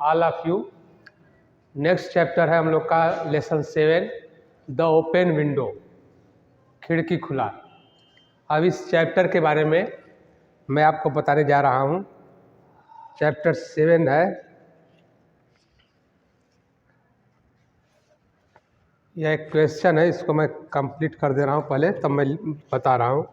All of you. Next chapter है हम लोग का लेसन 7 द ओपन विंडो, खिड़की खुला। अब इस चैप्टर के बारे में मैं आपको बताने जा रहा हूँ। चैप्टर 7 है, यह एक क्वेश्चन है, इसको मैं कंप्लीट कर दे रहा हूँ पहले, तब मैं बता रहा हूँ।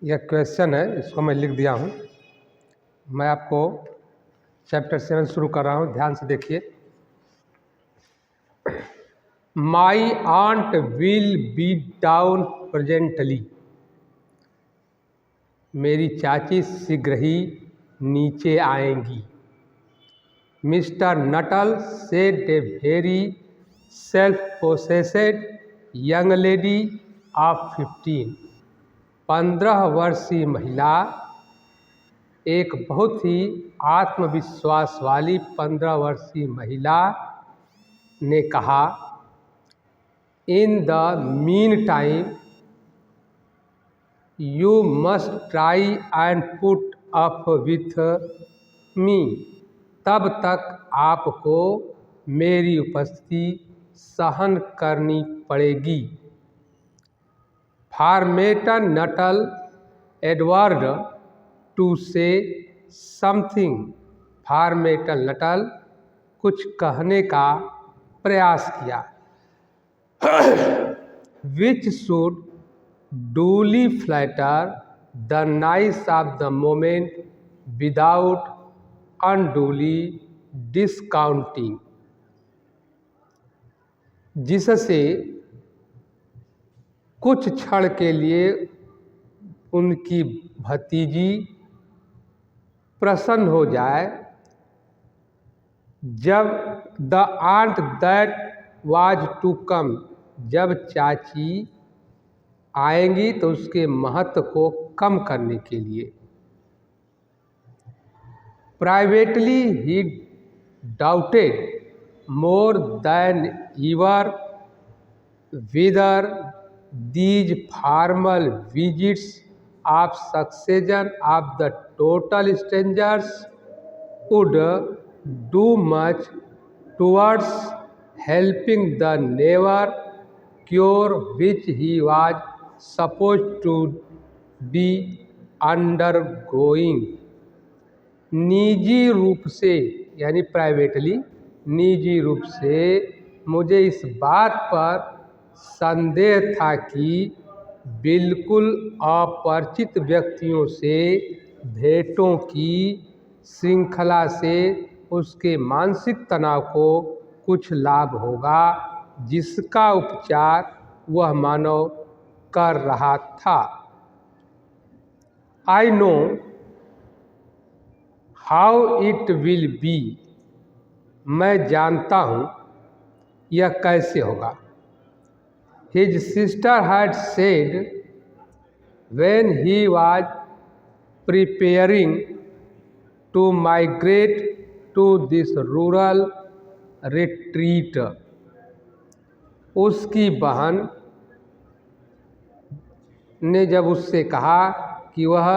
यह क्वेश्चन है, इसको मैं लिख दिया हूँ। मैं आपको चैप्टर 7 शुरू कर रहा हूँ, ध्यान से देखिए। My aunt will be down presently, मेरी चाची शीघ्र ही नीचे आएंगी। Mr Nuttel said a very self possessed young lady of 15 वर्षीय महिला, एक बहुत ही आत्मविश्वास वाली 15 वर्षीय महिला ने कहा, in the meantime you must try and put up with me, तब तक आपको मेरी उपस्थिति सहन करनी पड़ेगी। Framton Nuttel endeavoured to say something, Framton Nuttel कुछ कहने का प्रयास किया। Which should duly flatter the niece of the moment without unduly discounting, जिससे कुछ क्षण के लिए उनकी भतीजी प्रसन्न हो जाए। जब the aunt that was to come, जब चाची आएंगी तो उसके महत्व को कम करने के लिए। Privately he doubted more than ever whether these formal visits of succession of the total strangers would do much towards helping the neighbor cure which he was supposed to be undergoing। निजी रूप से यानी privately, निजी रूप से मुझे इस बात पर संदेह था कि बिल्कुल अपरिचित व्यक्तियों से भेंटों की श्रृंखला से उसके मानसिक तनाव को कुछ लाभ होगा, जिसका उपचार वह मानव कर रहा था। I know how it will be, मैं जानता हूँ यह कैसे होगा। His sister had said when he was preparing to migrate to this rural retreat, उसकी बहन ने जब उससे कहा कि वह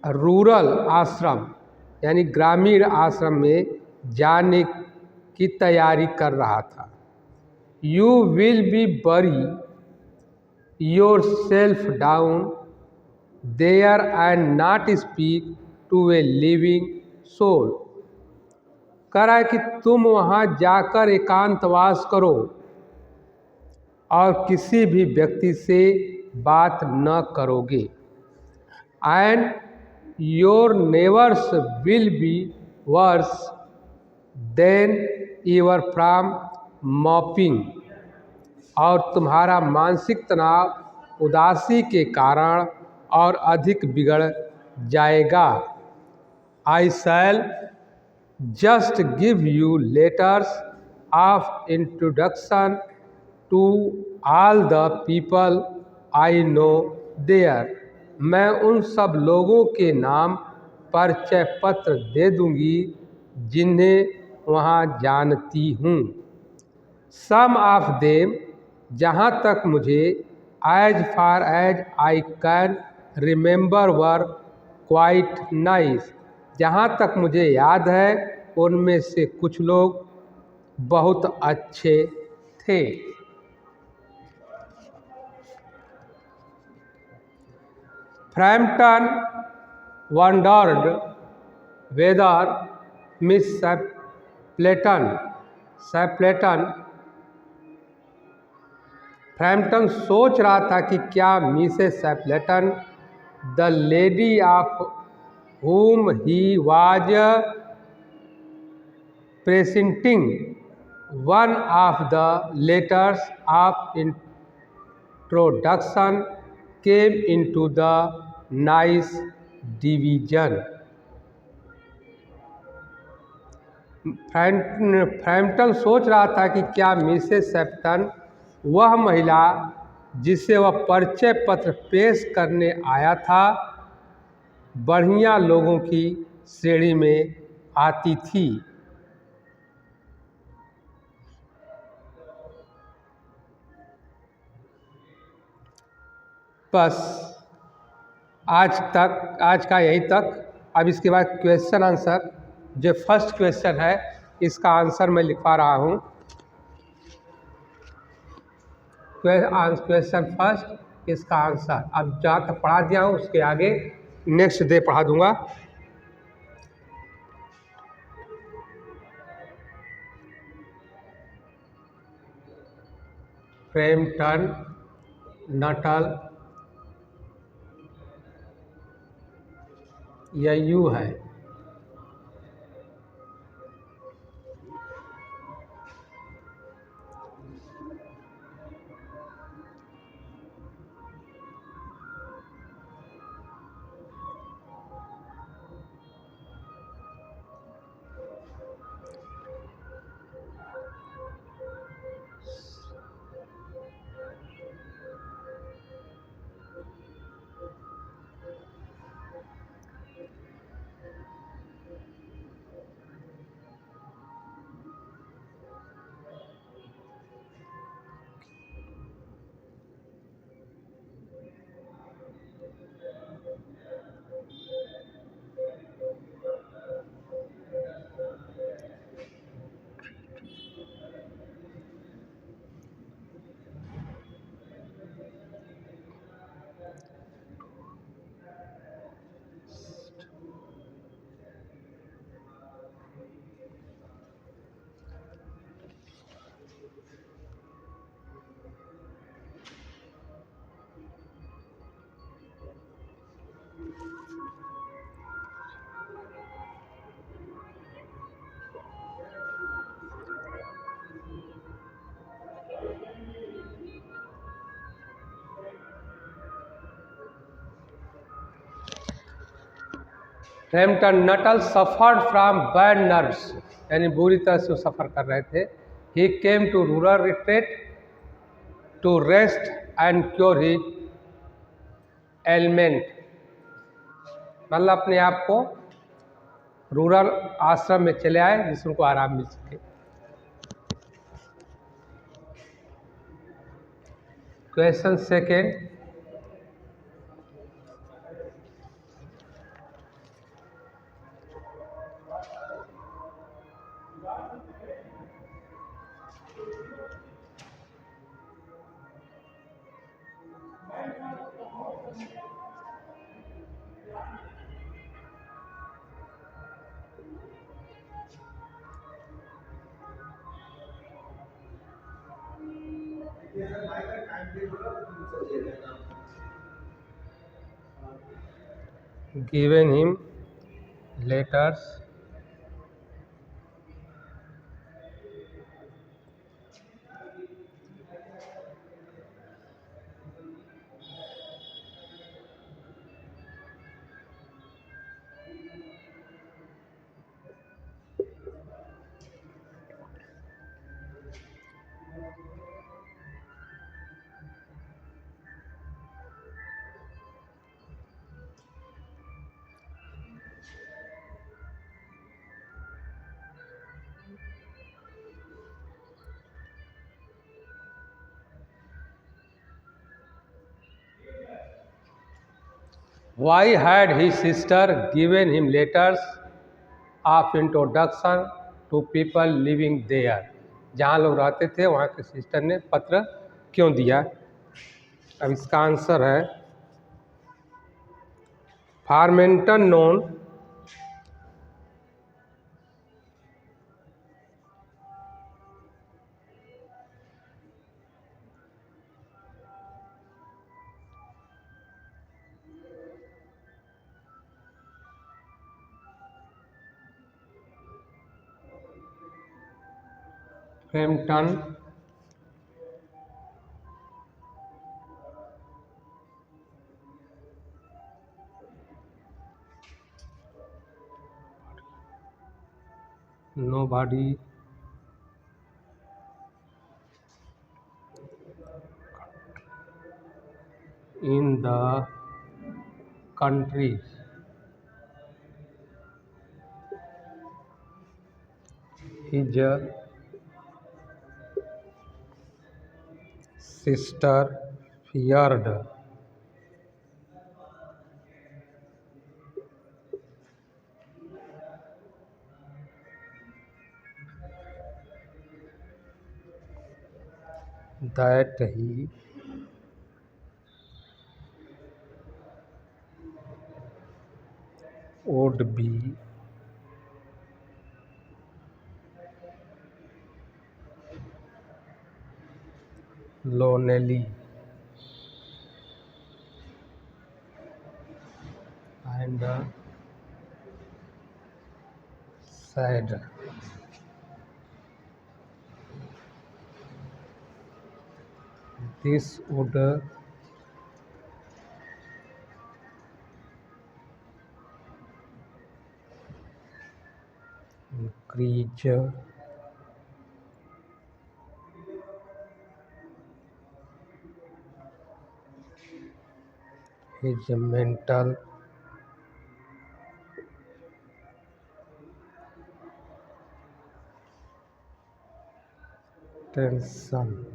रूरल आश्रम यानी ग्रामीण आश्रम में जाने की तैयारी कर रहा था। You will be bury yourself down there and not speak to a living soul, कह रहा है कि तुम वहाँ जाकर एकांतवास करो और किसी भी व्यक्ति से बात न करोगे। And your neighbors will be worse than ever from mopping, और तुम्हारा मानसिक तनाव उदासी के कारण और अधिक बिगड़ जाएगा। आई शैल just give you letters of introduction to all the people I know there. मैं उन सब लोगों के नाम परिचय पत्र दे दूंगी जिन्हें वहाँ जानती हूँ. Some of them, जहाँ तक मुझे as far as I can remember were quite nice. जहाँ तक मुझे याद है उनमें से कुछ लोग बहुत अच्छे थे. Frampton wondered whether Miss Framton सोच रहा था कि क्या Mrs Sappleton, the lady of whom he was presenting one of the letters of introduction, came into the nice division. Frampton सोच रहा था कि क्या मिसेस सैपलेटन, वह महिला जिसे वह परिचय पत्र पेश करने आया था, बढ़िया लोगों की श्रेणी में आती थी. बस आज का यही तक. अब इसके बाद क्वेश्चन आंसर, जो फर्स्ट क्वेश्चन है इसका आंसर मैं लिखवा रहा हूँ. क्वेश्चन फर्स्ट, इसका आंसर. अब जहाँ तक पढ़ा दिया हूँ उसके आगे नेक्स्ट डे पढ़ा दूंगा. फ्रैम्पटन, नटल, यह यू है. Framton Nuttel suffered from bad nerves, यानी बुरी तरह से सफ़र कर रहे थे. He came to rural retreat to rest and cure his ailment. मतलब अपने आप को रूरल आश्रम में चले आए जिससे उनको आराम मिल सके. Question second, given him letters Why had his sister given him letters of introduction to people living there? जहाँ लोग रहते थे वहाँ के सिस्टर ने पत्र क्यों दिया? अब इसका आंसर है फार्मेंटन known Frampton nobody in the country his sister feared that he would be lonely and sad. This would increase his mental tension.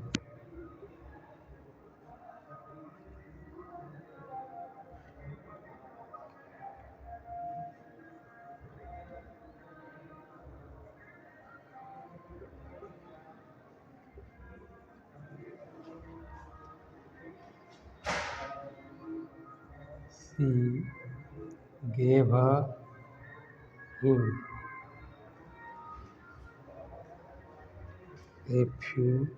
She gave him a few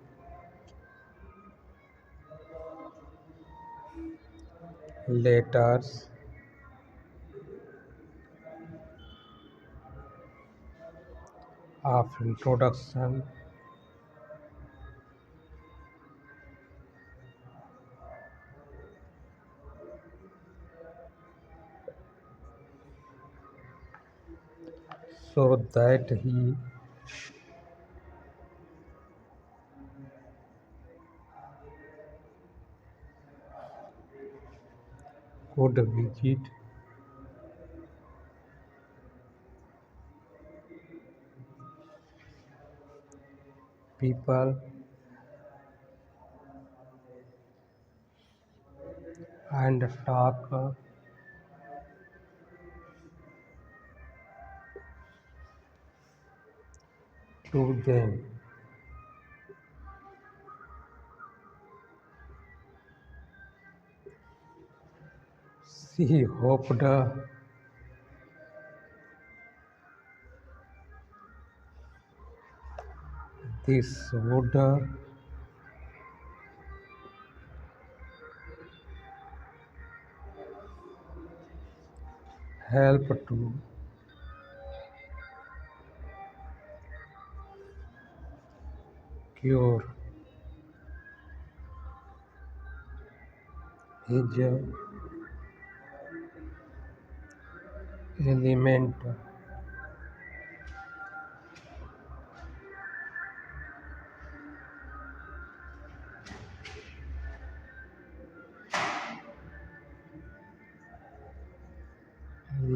letters of introduction so that he could visit people and talk to them. She hoped this would help to cure his element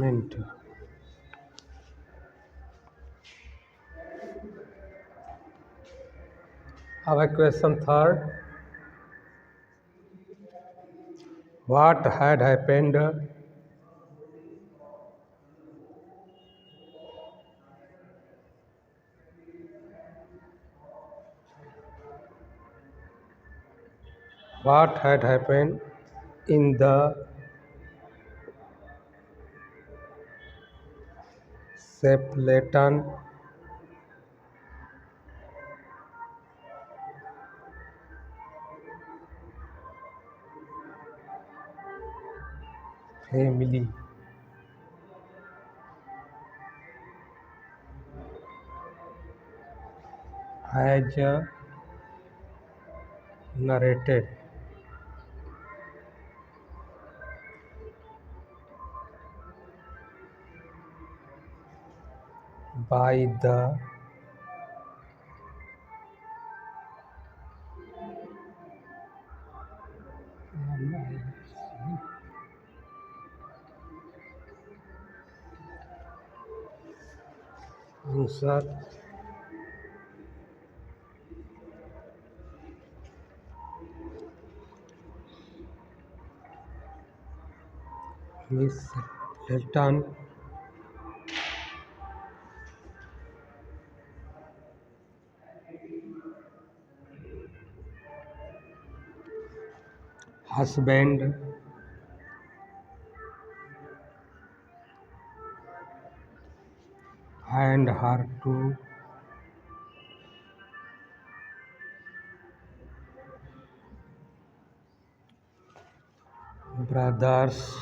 element. Our question third. What had happened what had happened in the Stapleton family as narrated by the answer Miss Stapleton husband and her two brothers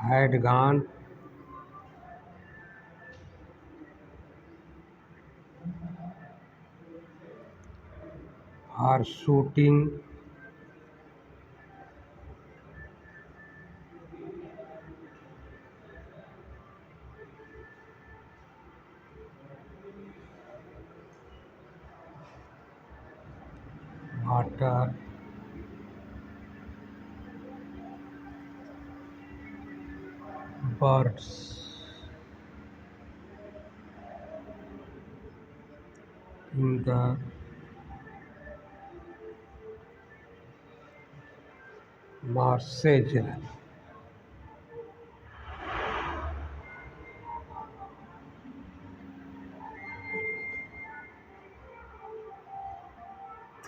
had gone for shooting water birds in the marshes.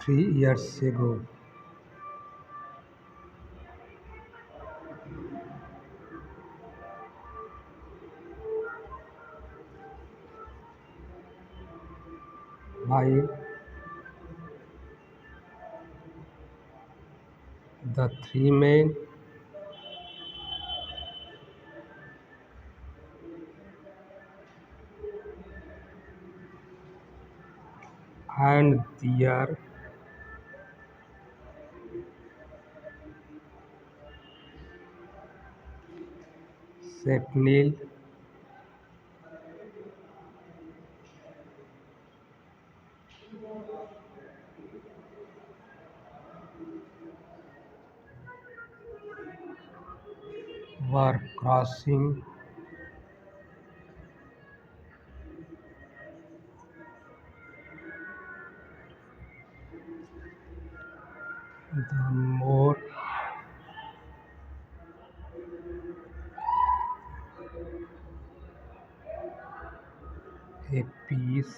3 years ago. While the three men and their sentinel were crossing the moor a piece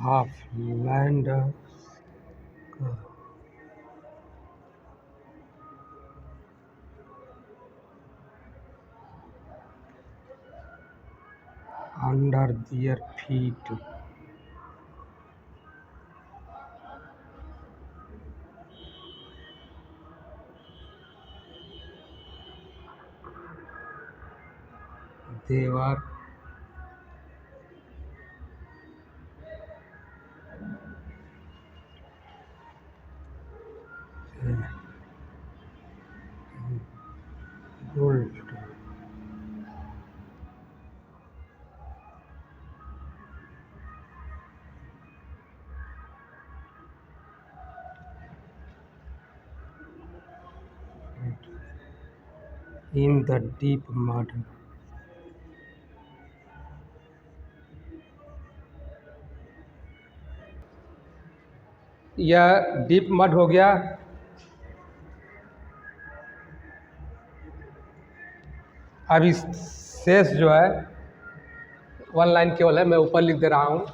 of land under their feet. They were engulfed in the deep mud. यह deep mud हो गया अभी शेष जो है 1 line केवल है, मैं ऊपर लिख दे रहा हूँ।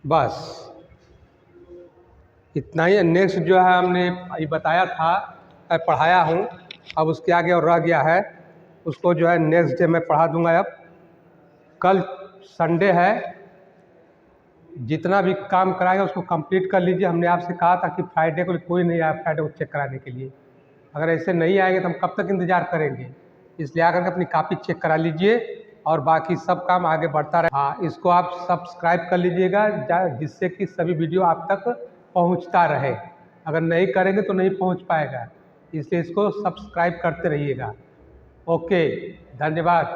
बस इतना ही। नेक्स्ट जो है हमने ये बताया था, पढ़ाया हूँ, अब उसके आगे और रह गया है, उसको जो है नेक्स्ट डे मैं पढ़ा दूंगा। अब कल संडे है, जितना भी काम कराएगा उसको कंप्लीट कर लीजिए। हमने आपसे कहा था कि फ्राइडे को कोई नहीं आया फ्राइडे को चेक कराने के लिए। अगर ऐसे नहीं आएंगे तो हम कब तक इंतज़ार करेंगे, इसलिए आकर के अपनी कापी चेक करा लीजिए और बाकी सब काम आगे बढ़ता रहे। हाँ, इसको आप सब्सक्राइब कर लीजिएगा जिससे कि सभी वीडियो आप तक पहुंचता रहे। अगर नहीं करेंगे तो नहीं पहुंच पाएगा, इसलिए इसको सब्सक्राइब करते रहिएगा। ओके, धन्यवाद।